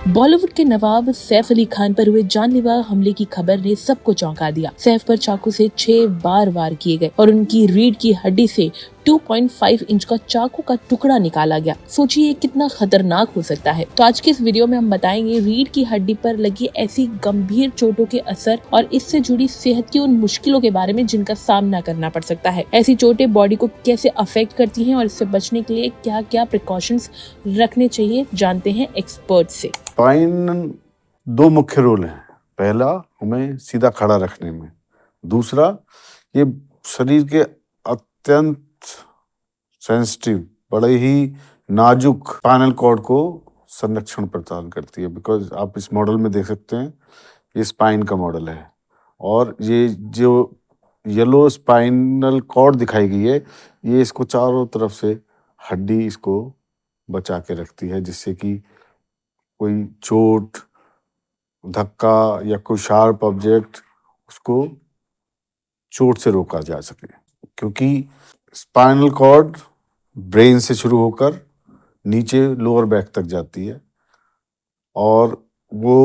बॉलीवुड के नवाब सैफ अली खान पर हुए जानलेवा हमले की खबर ने सबको चौंका दिया। सैफ पर चाकू से 6 बार वार किए गए और उनकी रीढ़ की हड्डी से 2.5 इंच का चाकू का टुकड़ा निकाला गया। सोचिए ये कितना खतरनाक हो सकता है। तो आज के इस वीडियो में हम बताएंगे रीढ़ की हड्डी पर लगी ऐसी गंभीर चोटों के असर और इससे जुड़ी सेहत की उन मुश्किलों के बारे में जिनका सामना करना पड़ सकता है। ऐसी चोटें बॉडी को कैसे अफेक्ट करती हैं और इससे बचने के लिए क्या क्या प्रिकॉशंस रखने चाहिए, जानते हैं एक्सपर्ट से। स्पाइन दो मुख्य रोल हैं। पहला, हमें सीधा खड़ा रखने में। दूसरा, ये शरीर के अत्यंत सेंसिटिव, बड़े ही नाजुक स्पाइनल कॉर्ड को संरक्षण प्रदान करती है। बिकॉज आप इस मॉडल में देख सकते हैं, ये स्पाइन का मॉडल है और ये जो येलो स्पाइनल कॉर्ड दिखाई गई है, ये इसको चारों तरफ से हड्डी इसको बचा के रखती है, जिससे कि कोई चोट, धक्का या कोई शार्प ऑब्जेक्ट उसको चोट से रोका जा सके। क्योंकि स्पाइनल कॉर्ड ब्रेन से शुरू होकर नीचे लोअर बैक तक जाती है और वो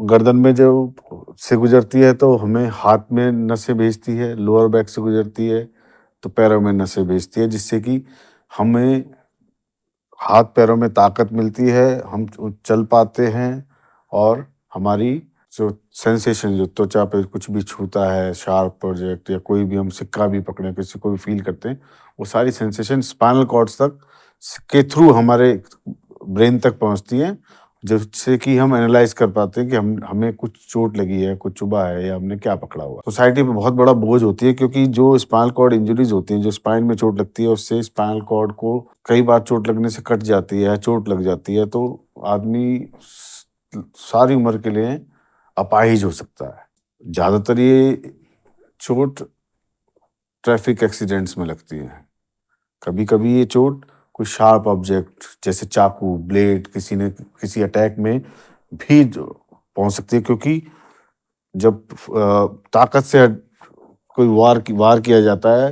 गर्दन में जब से गुजरती है तो हमें हाथ में नसें भेजती है, लोअर बैक से गुजरती है तो पैरों में नसें भेजती है, जिससे कि हमें हाथ पैरों में ताकत मिलती है, हम चल पाते हैं और हमारी जो सेंसेशन, जो त्वचा पे कुछ भी छूता है, शार्प प्रोजेक्ट या कोई भी हम सिक्का भी पकड़े, किसी को भी फील करते हैं, वो सारी सेंसेशन स्पाइनल कॉर्ड्स तक के थ्रू हमारे ब्रेन तक पहुंचती हैं, जिससे कि हम एनालाइज कर पाते हैं कि हमें कुछ चोट लगी है, कुछ चुभा है या हमने क्या पकड़ा हुआ। सोसाइटी पे बहुत बड़ा बोझ होती है, क्योंकि जो स्पाइनल कॉर्ड इंजरीज होती हैं, जो स्पाइन में चोट लगती है, उससे स्पाइनल कॉर्ड को कई बार चोट लगने से कट जाती है, चोट लग जाती है, तो आदमी सारी उम्र के लिए अपाहिज हो सकता है। ज्यादातर ये चोट ट्रैफिक एक्सीडेंट्स में लगती है। कभी कभी ये चोट कोई शार्प ऑब्जेक्ट जैसे चाकू, ब्लेड, किसी अटैक में भी पहुंच सकती है, क्योंकि जब ताकत से कोई वार किया जाता है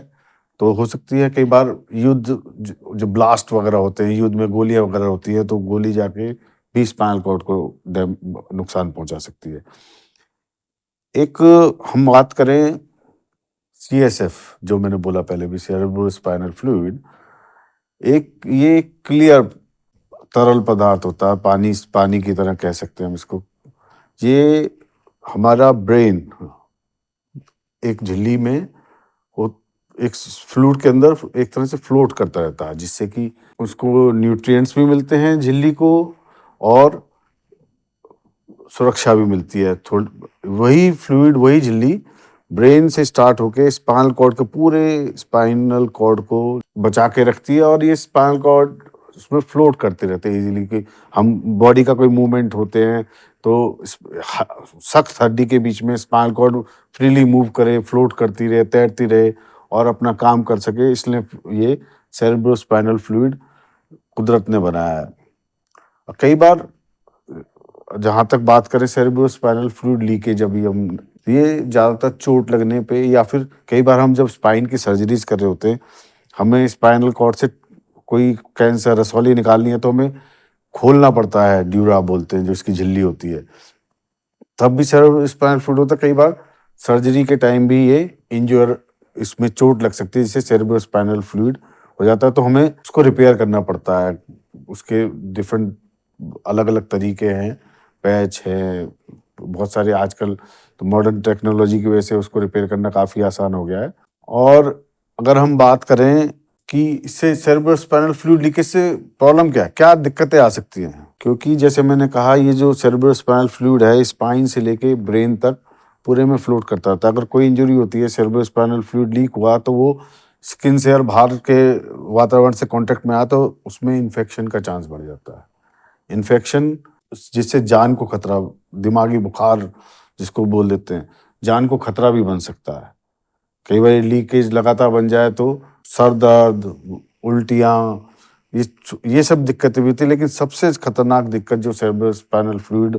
तो हो सकती है कई बार जो ब्लास्ट वगैरह होते हैं, युद्ध में गोलियां वगैरह होती है, तो गोली जाके भी स्पाइनल कॉर्ड को नुकसान पहुंचा सकती है। एक हम बात करें CSF, जो मैंने बोला पहले भी, सेरेब्रो स्पाइनल फ्लूइड, ये क्लियर तरल पदार्थ होता है, पानी की तरह कह सकते हैं हम इसको। ये हमारा ब्रेन एक झिल्ली में एक फ्लूइड के अंदर एक तरह से फ्लोट करता रहता है, जिससे कि उसको न्यूट्रिएंट्स भी मिलते हैं झिल्ली को और सुरक्षा भी मिलती है। वही फ्लूइड, वही झिल्ली ब्रेन से स्टार्ट होके स्पाइनल कॉर्ड के पूरे स्पाइनल कॉर्ड को बचा के रखती है और ये स्पाइनल कॉर्ड उसमें फ्लोट करते रहते हैं इजीली। कि हम बॉडी का कोई मूवमेंट होते हैं तो सख्त हड्डी के बीच में स्पाइनल कॉर्ड फ्रीली मूव करे, फ्लोट करती रहे, तैरती रहे और अपना काम कर सके, इसलिए ये सेरेब्रोस्पाइनल फ्लूइड कुदरत ने बनाया है। और कई बार जहाँ तक बात करें सेरेब्रोस्पाइनल फ्लूइड लीकेज, अभी हम ये ज़्यादातर चोट लगने पे या फिर कई बार हम जब स्पाइन की सर्जरीज कर रहे होते हैं, हमें स्पाइनल कॉर्ड से कोई कैंसर रसौली निकालनी है तो हमें खोलना पड़ता है, ड्यूरा बोलते हैं जो इसकी झिल्ली होती है, तब भी सेरेब्रोस्पाइनल फ्लूइड होता है। कई बार सर्जरी के टाइम भी ये इंजर, इसमें चोट लग सकती है जिससे सेरेब्रोस्पाइनल फ्लूइड हो जाता है, तो हमें उसको रिपेयर करना पड़ता है। उसके डिफरेंट अलग अलग तरीके हैं, पैच है, बहुत सारे आजकल तो मॉडर्न टेक्नोलॉजी की वजह से उसको रिपेयर करना काफ़ी आसान हो गया है। और अगर हम बात करें कि इससे सेरेब्रोस्पाइनल फ्लूइड लीकेज से प्रॉब्लम क्या दिक्कतें आ सकती हैं, क्योंकि जैसे मैंने कहा, ये जो सेरेब्रोस्पाइनल फ्लूइड है स्पाइन से लेके ब्रेन तक पूरे में फ्लोट करता रहता है। अगर कोई इंजरी होती है, सेरेब्रोस्पाइनल फ्लूइड लीक हुआ, तो वो स्किन से और बाहर के वातावरण से कांटेक्ट में आया तो उसमें इन्फेक्शन का चांस बढ़ जाता है। इन्फेक्शन जिससे जान को खतरा, दिमागी बुखार जिसको बोल देते हैं, जान को खतरा भी बन सकता है। कई बार लीकेज लगातार बन जाए तो सर दर्द, उल्टियाँ, ये सब दिक्कतें भी होती है। लेकिन सबसे खतरनाक दिक्कत जो सेरेब्रोस्पाइनल फ्लूइड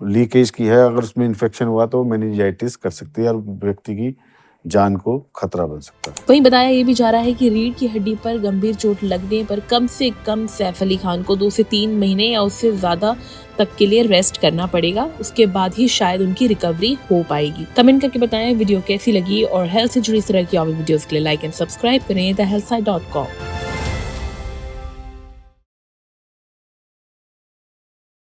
लीकेज की है, अगर उसमें इन्फेक्शन हुआ तो मेनिंजाइटिस कर सकती है और व्यक्ति की जान को खतरा बन सकता है। वहीं बताया ये भी जा रहा है कि रीढ़ की हड्डी पर गंभीर चोट लगने पर कम से कम सैफ अली खान को 2 से 3 महीने या उससे ज्यादा तक के लिए रेस्ट करना पड़ेगा। उसके बाद ही शायद उनकी रिकवरी हो पाएगी। कमेंट करके बताएं वीडियो कैसी लगी और हेल्थ से जुड़ी इस तरह की और वीडियोस के लिए लाइक एंड सब्सक्राइब करें thehealthsite.com।